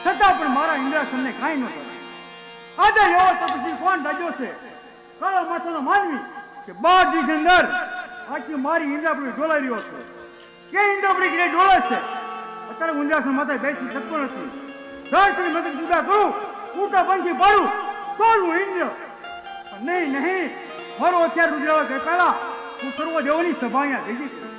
છતાં પણ મારા ઇન્દ્રાસનને કાંઈ ન કરે. આજે એવો તપસ્વી કોણ રાજો છે કાળો માથાનો માનવી કે 12 દિવસ અંદર આખી મારી ઇન્દ્રાપુરી ડોલાઈ રહ્યો છે. કે ઇન્દ્રાપુરી કે ડોલે છે અત્યારે ઇન્દ્રાસન માથે બેસી શકતો નથી. ધરતી મગજ જુદા કરું ઉટા પંખી પાડું તો હું ઇન્દ્ર નહીં નહીં મારો અત્યારે રુદ્રાવા કે પહેલા હું સર્વ દેવોની સભા અહીંયા ભેગી છું.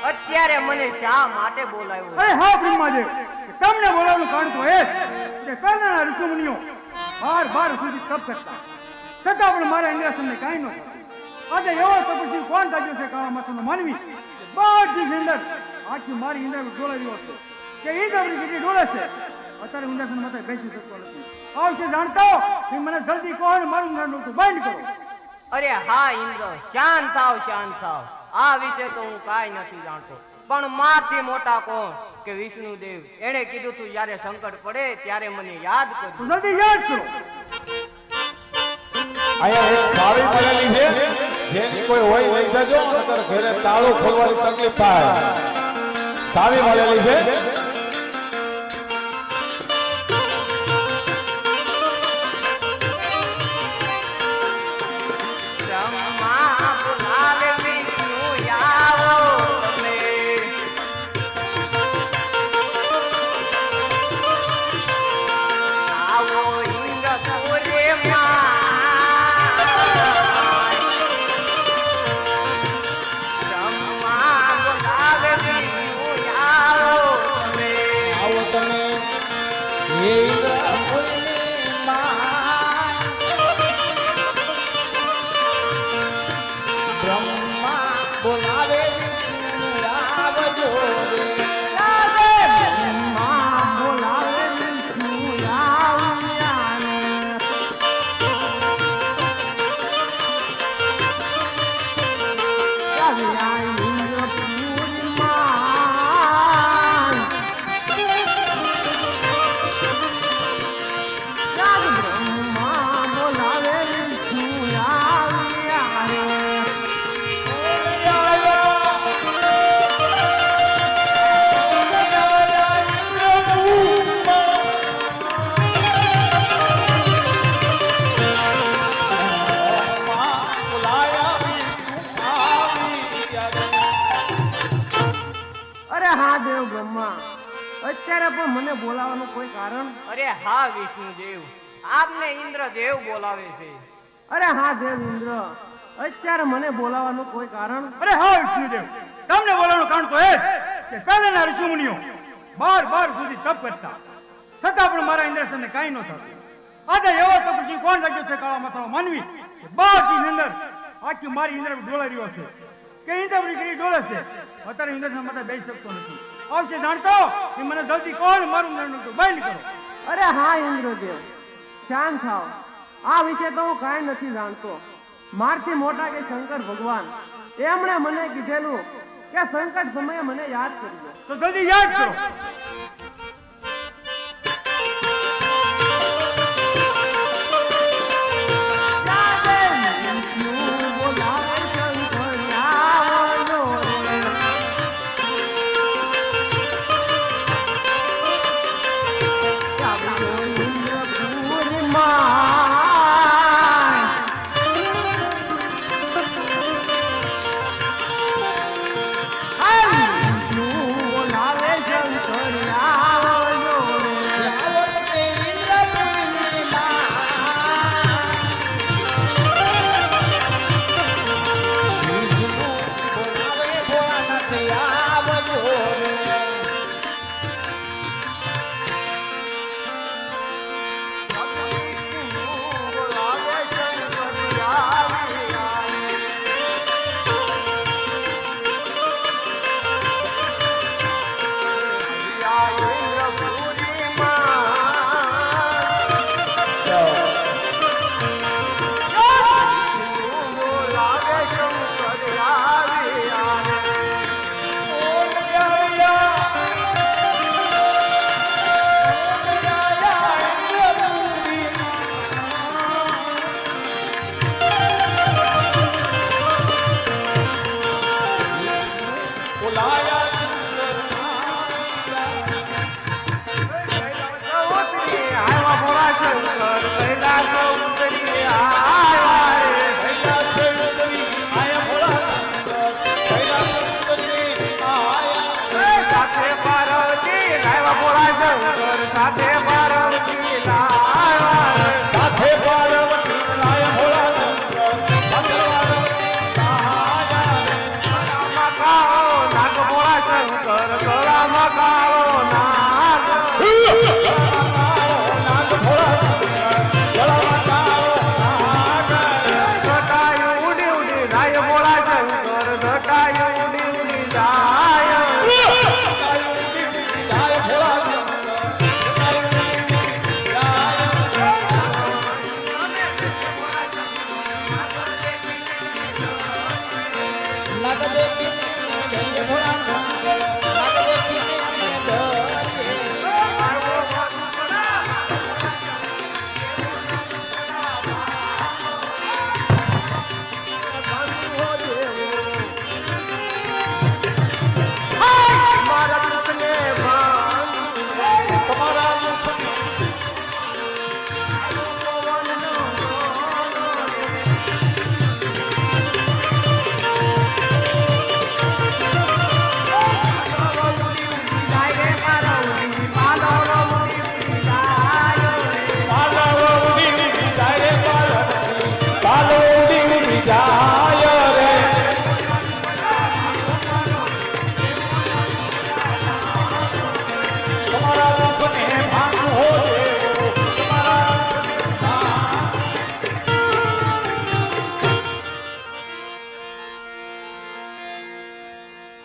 અત્યારે મને શા માટે બોલાવ્યો? અરે હા બ્રહ્માદેવ, તમને બોલાવવાનું કારણ તો એ કે પહેલાના ઋષિમુનિઓ 12 સુધી તપ કરતા છતાં પણ મારા ઇન્દ્રાસનને કાંઈ ન થતું. આજે એવો તપસ્વી કોણ રાજો છે કાળા માથાનો માનવી 12 દિવસ અંદર આખી મારી ઇન્દ્રાપુરી ડોલાઈ રહ્યો છે. કે ઇન્દ્રાપુરી કેટલી ડોલે છે અત્યારે ઇન્દ્રાસન માથે બેસી શકતો નથી. આવશે જાણતો કે મને જલ્દી કહો ને મારું જ્ઞાન તો બંધ કરો. અરે હા ઇન્દ્ર, શાંત થાવ શાંત થાવ. આ વિશે તો હું કાંઈ નથી જાણતો, પણ મારથી મોટા કોણ કે વિષ્ણુદેવ. એણે કીધું તું જ્યારે સંકટ પડે ત્યારે મને યાદ કરજો. જલ્દી યાદ કરો. અહીંયા એક સાવી પડેલી છે, જેની કોઈ હોય લઈ જજો, નકર ઘરે તાળું ખોલવાની તકલીફ થાય. સાવી મળેલી છે. દેવ બ્રહ્મા, અત્યારે પણ મને બોલાવવાનું કોઈ કારણ? અરે હા વિષ્ણુદેવ, આપને ઇન્દ્રદેવ બોલાવે છે. અરે હા દેવ ઇન્દ્ર, અત્યારે મને બોલાવવાનું કોઈ કારણ? અરે હા વિષ્ણુદેવ, તમને બોલાવવાનું કારણ તો એ જ કે પહેલાના ઋષિમુનિઓ બાર સુધી તપ કરતા છતાં પણ મારા ઇન્દ્રસનને કાંઈ ન થતું. આજે એવો તપસ્વી કોણ રાખ્યો છે કાળા માથાનો માનવી કે 12 ની અંદર આખી મારી ઇન્દ્ર ડોલાઈ રહ્યો છે કે ઇન્દ્રપુરી ગીરી ડોલે છે. અત્યારે ઇન્દ્રસન માથે બેસી શકતો નથી. આવશે જાણતો કે મને જલ્દી કોણ મારું ઇન્દ્રનું બંધ કરો. અરે હા ઇન્દ્રદેવ, શાંત થાવ. આ વિશે તો હું કાંઈ નથી જાણતો. મારથી મોટા કે શંકર ભગવાન, એમણે મને કીધેલું કે સંકટ સમયે મને યાદ કરજો. તો જલ્દી યાદ કરો.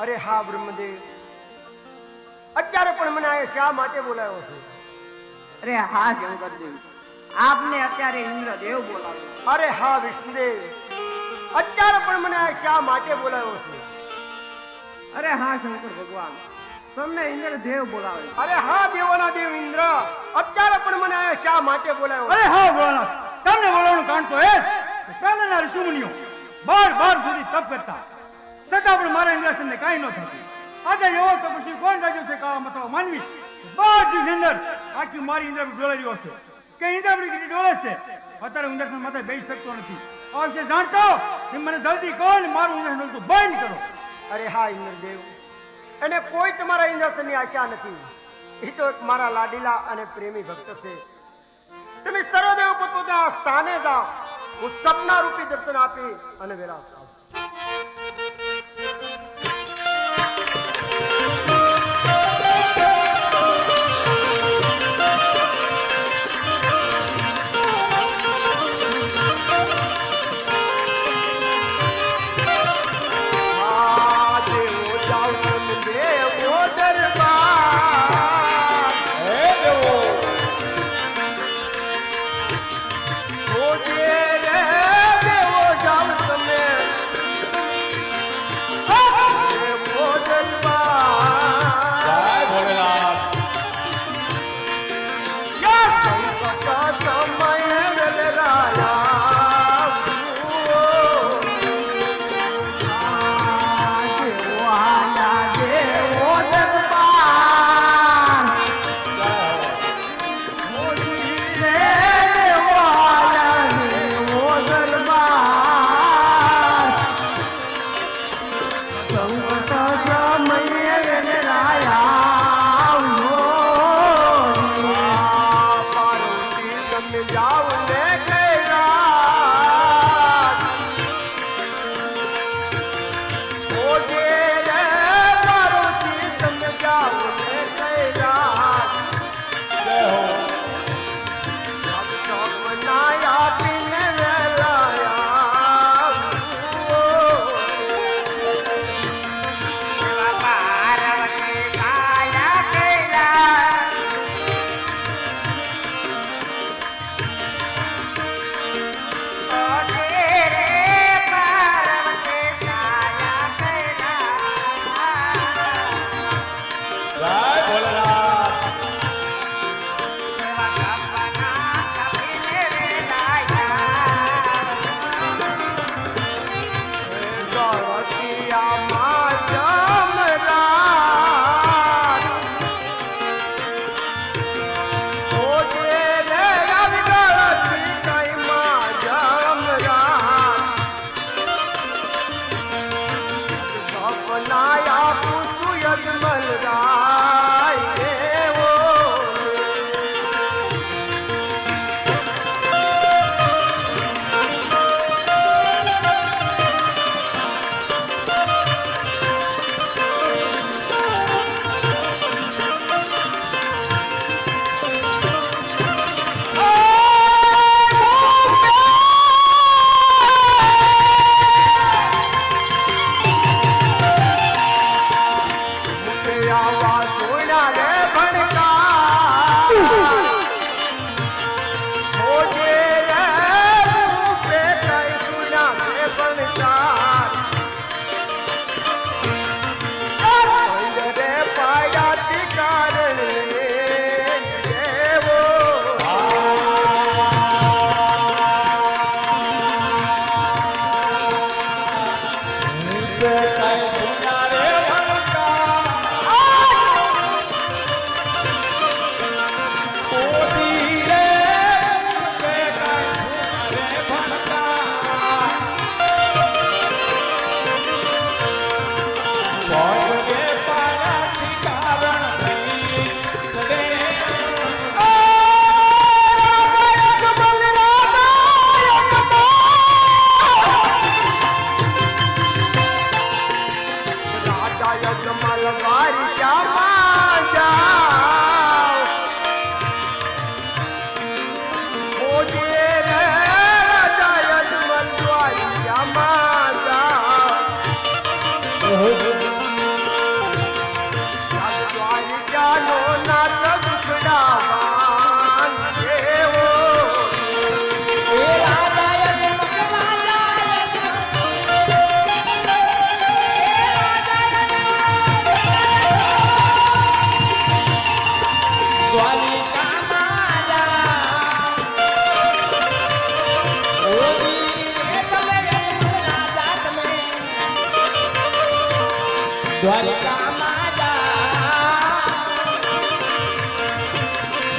અરે હા બ્રહ્મદેવ, અત્યારે પણ મને આ શા માટે બોલાવ્યો છે? અરે હા શંકરદેવ, આપને અત્યારે ઇન્દ્રદેવ બોલાવે. અરે હા વિષ્ણુદેવ, અત્યારે પણ મને આ શા માટે બોલાવ્યો છે? અરે હા શંકર ભગવાન, તમને ઇન્દ્રદેવ બોલાવે. અરે હા દેવોના દેવ ઇન્દ્ર, અત્યારે પણ મને આ શા માટે બોલાવ્યો? અરે હા ભોળાનાથ, તમને બોલાવવાનું કારણ તો એ જ કે પહેલાના ઋષિમુનિઓ 12 સુધી તપ કરતા છતાં પણ મારા ઇન્દ્રસનને કાંઈ ન થતું. આજે એવો તપસ્વી કોણ રાખ્યો છે કાળા માથાનો માનવી 12 ની અંદર આખી મારી ઇન્દ્ર ડોલાઈ રહ્યો છે કે ઇન્દ્રપુરી ગીરી ડોલે છે. અત્યારે ઇન્દ્રસન માથે બેસી શકતો નથી. આ વિશે જાણતો કે મને જલ્દી કોણ મારું ઇન્દ્રસન બંધ કરો. અરે હા ઇન્દ્રદેવ, એને કોઈ તમારા ઇન્દ્રસનની આશા નથી. એ તો એક મારા લાડીલા અને પ્રેમી ભક્ત છે. તમે સર્વદેવ પોતપોતાના સ્થાને જાઓ. હું સપના રૂપી દર્શન આપી અને વેરા થાવ.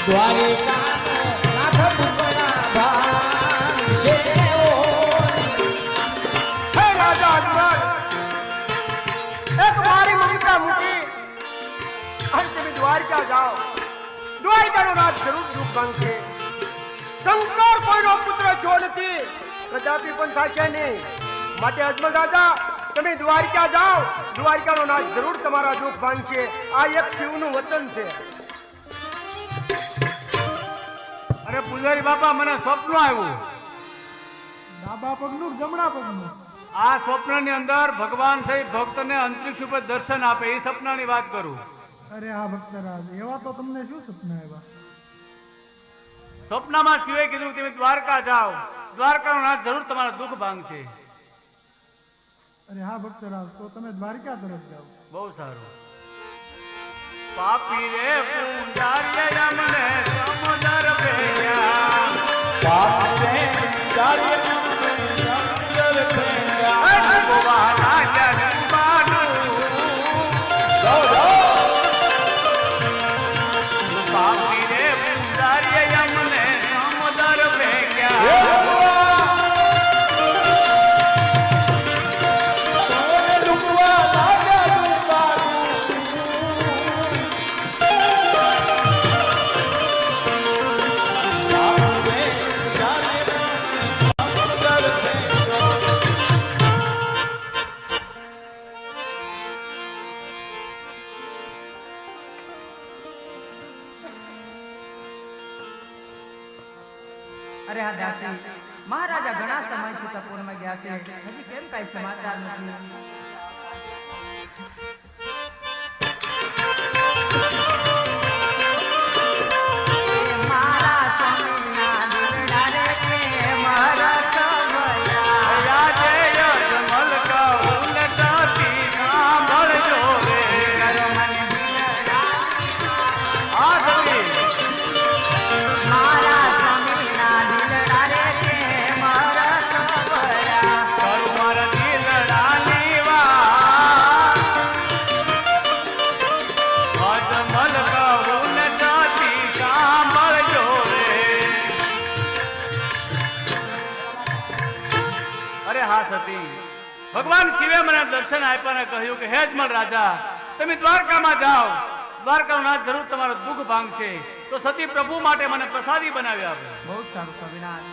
દ્વારિકા નાથ ટુકડા ભાન છે હે રાજા અકબર, એક મારી મમતા મૂકી દ્વારકા જાઓ, દ્વારકાનો રાજ જરૂર દુઃખ ભાંગશે. શંકર કોઈનો પુત્ર છો નથી, કદાપી પણ થશે નહીં. માટે અજમલ રાજા, તમે દ્વારકા જાઓ, દ્વારકાનો નાથ જરૂર તમારા દુઃખ ભાંગશે. આ એક શિવનું વચન છે. અરે પૂજારી બાપા, મને સ્વપ્ન આવ્યું. ડાબા પગનું જમણા પગનું. આ સ્વપ્નની અંદર ભગવાન સહિત ભક્તને અંતરિક્ષ ઉપર દર્શન આપે, એ સપનાની વાત કરું. અરે હા ભક્તરાજ, એવા તો તમને શું સપના આવ્યા? સ્વપ્નમાં શિવે કીધું તમે દ્વારકા જાઓ, દ્વારકાનો નાથ જરૂર તમારા દુઃખ ભાંગશે. અરે હા ભક્તરાજ, તો તમે દ્વારકા તરફ જાઓ. બહુ સારું. પાપી રે પૂજારીએ અમને સમુદ્ર ભેગ્યા, પાપી રે પૂજારીએ અમને સમુદ્ર ભેગ્યા, ભગવાના જન્માનું જાઓ જાઓ. પાપી રે પૂજારીએ અમને સમુદ્ર ભેગ્યા, અરે હા દાસી, મહારાજા ઘણા સમયથી તપોવનમાં ગયા છે, હજી કેમ કઈ સમાચાર નથી? ભગવાન શિવે મને દર્શન આપ્યા ને કહ્યું કે હે અજમલ રાજા, તમે દ્વારકામાં જાઓ, દ્વારકાનો નાથ જરૂર તમારો દુઃખ ભાંગશે. તો સતી પ્રભુ માટે મને પ્રસાદી બનાવી આપે. બહુ સારું કવિનાથ.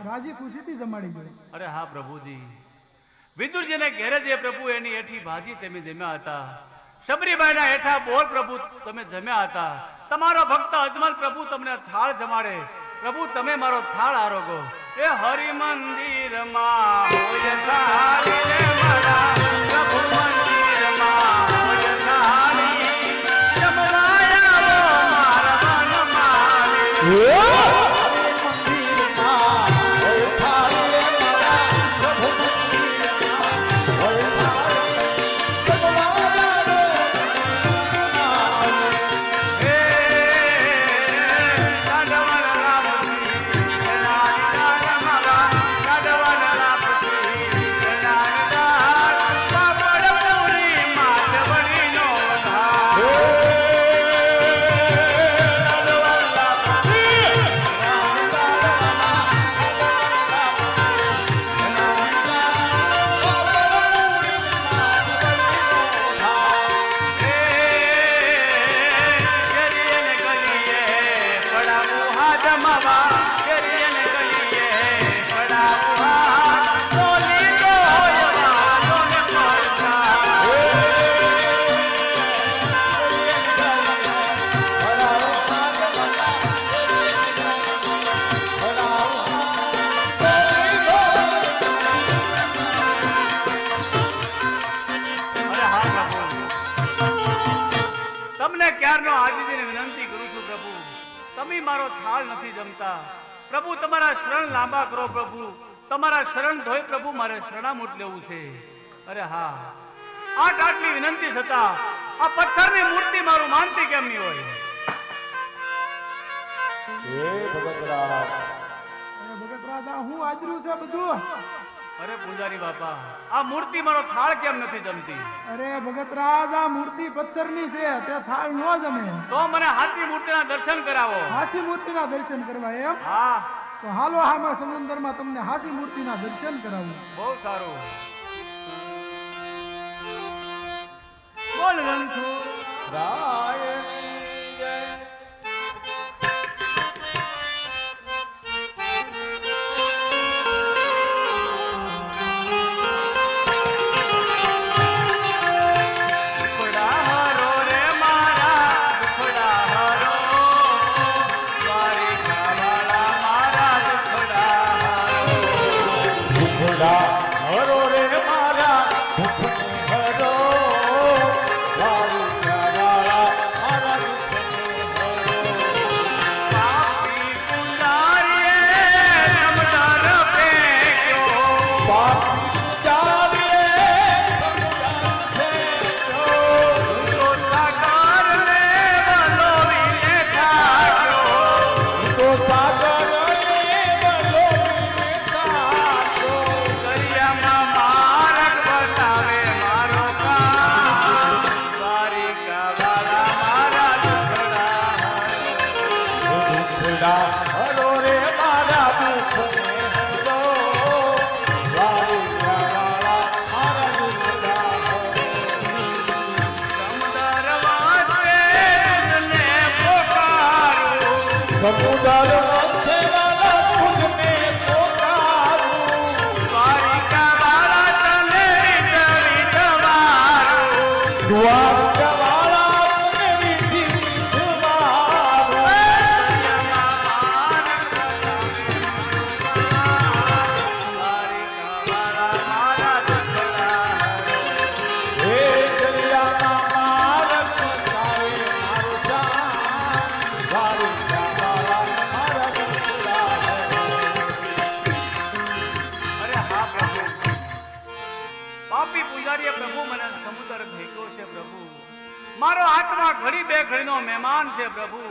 રાજી ખુશીથી જમાડી ગયો. અરે હા પ્રભુજી, વિદુરજીને ઘેરે જે પ્રભુ એની એઠી ભાજી તેમે જમ્યા હતા. શબરીબાઈના હેઠા બોર પ્રભુ તમે જમ્યા હતા. તમારો ભક્ત અજમલ પ્રભુ તમને થાળ જમાડે. પ્રભુ તમે મારો થાળ આરોગો. એ હરિ મંદિરમાં હોય થાળી રે મારા પ્રભુ મંદિરમાં હોય થાળી જમવાયા મારા મનમાં મારો થાળ નથી જમતા. પ્રભુ તમારા શરણ લાંબા કરો. પ્રભુ તમારા શરણ ધોઈ પ્રભુ મારે શરણામૂટ લેવું છે. અરે હા, આટલી વિનંતી છતાં આ પથ્થરની મૂર્તિ મારું માનતી કેમ નહીં હોય? ભગતરાજ હું આદર્યું છે બધું. અરે પૂજારી બાપા, આ મૂર્તિ મારો થાળ કેમ નથી જમતી? અરે ભગતરાજ આ મૂર્તિ પથ્થરની છે, તે થાળ ન જમે. તો મને હાથી મૂર્તિના દર્શન કરાવો. હાથી મૂર્તિના દર્શન કરવા એમ? હા. તો હાલો આમાં સમુદ્રમાં તમને હાથી મૂર્તિના દર્શન કરાવું. બહુ સારું. બોલ રણછો રાયની જય. મારો આત્મા ઘડી બે ઘડીનો મહેમાન છે. પ્રભુ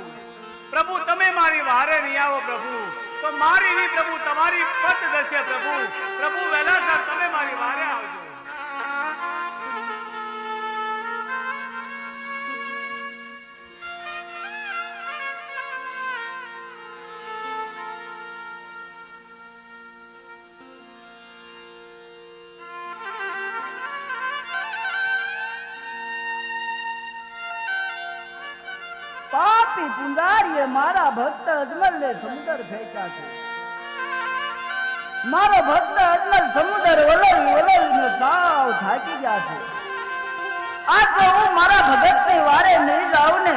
પ્રભુ તમે મારી વારે નહીં આવો પ્રભુ તો મારી નહીં પ્રભુ તમારી પત જશે. પ્રભુ પ્રભુ વહેલા તમે મારી વારે આવજો. પાપી પુંજારીએ મારા ભક્ત અજમલને સમુદ્ર ફેંક્યા છે. મારો ભક્ત અજમલ સમુદ્ર વલલ વલલ ને સાવ થાકી ગયા છે. આ જો હું મારા ભગતની વારે નહીં જાઉં ને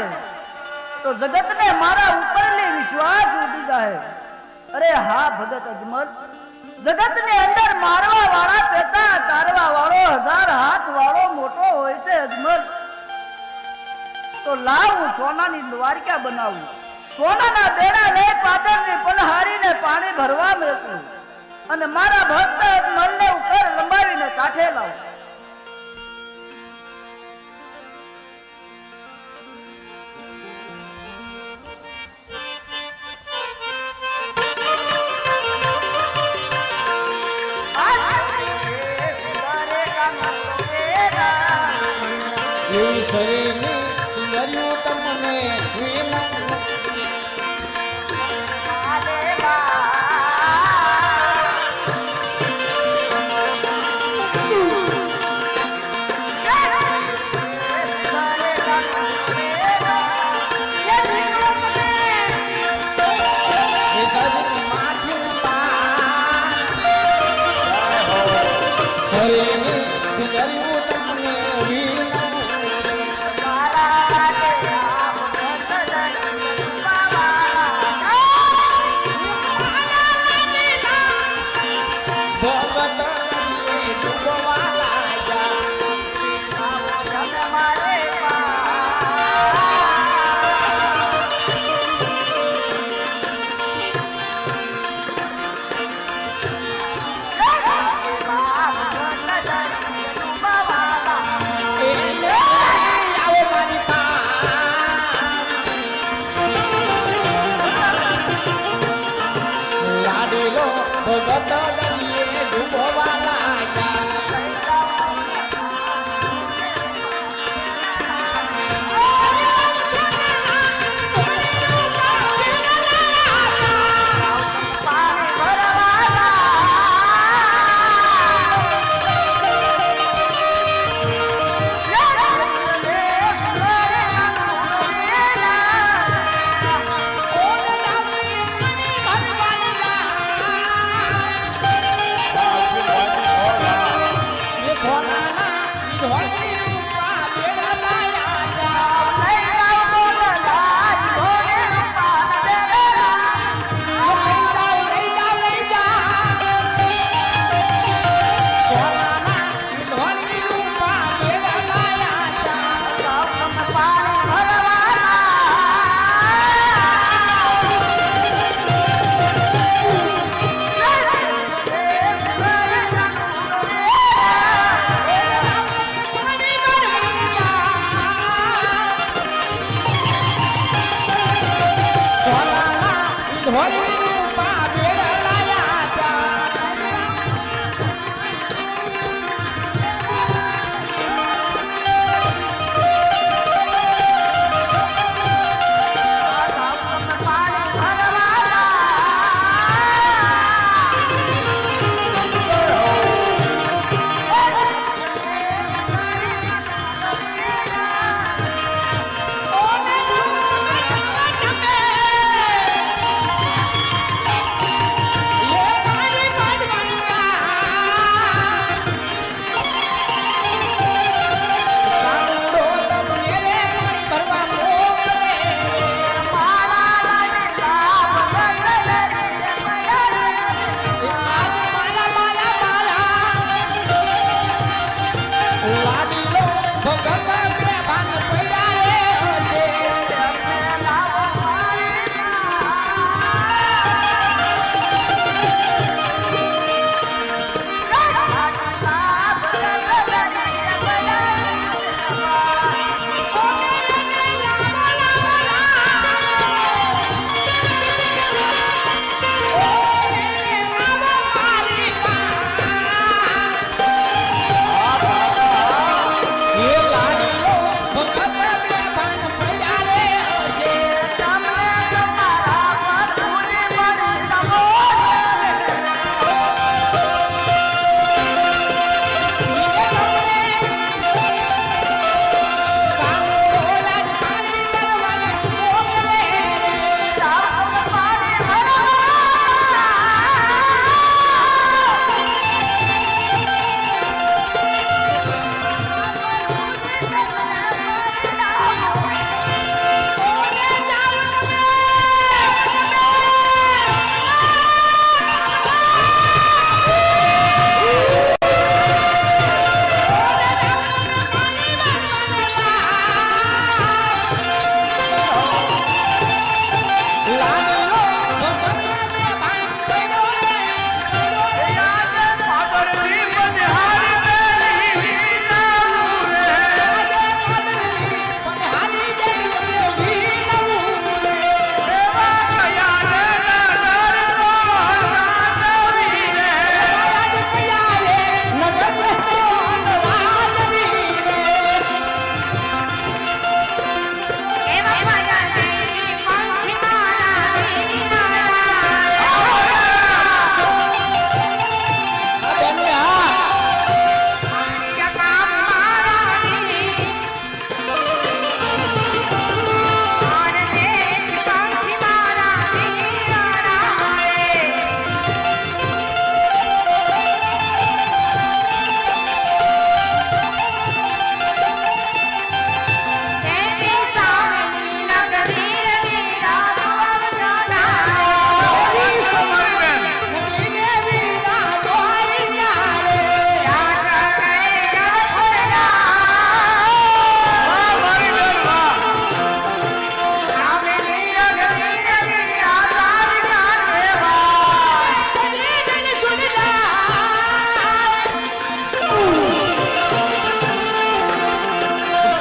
તો જગતને મારા ઉપરની વિશ્વાસ ઉડી જાય. અરે હા ભગત અજમલ, જગતની અંદર મારવા વાળા પેટા તારવા વાળો 1000 હાથ વાળો મોટો હોય છે અજમલ. તો લાવ હું સોનાની દ્વારકા બનાવું, સોનાના બેડા લઈ પાટણની પનહારીને પાણી ભરવા મેકું અને મારા ભક્ત અજમલને ઉપર લંબાવીને કાંઠે લાવું.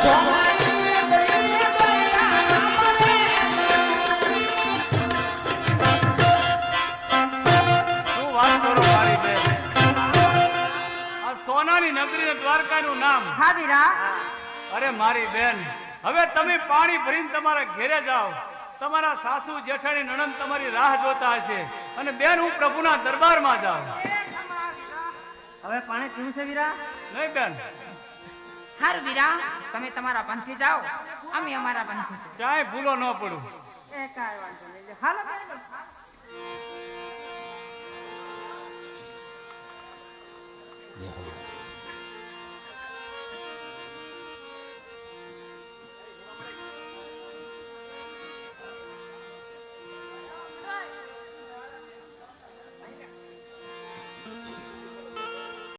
શું વાત કરો મારી બેન? આ સોનાની નગરી ને દ્વારકાનું નામ. હા વીરા. અરે મારી બેન, હવે તમે પાણી ભરીને તમારા ઘેરે જાઓ. તમારા સાસુ જેઠાણી નણંદ તમારી રાહ જોતા હશે. અને બેન હું પ્રભુના દરબારમાં જાઉં. હવે પાણી પીવું છે વીરા? નહીં બેન, હારું વીરા, તમે તમારા પંથી જાઓ, અમે અમારા પંથી. ક્યાંય ભૂલો ન પડું. એ કાંઈ વાંધો નહીં. હાલો બેન. Yeah.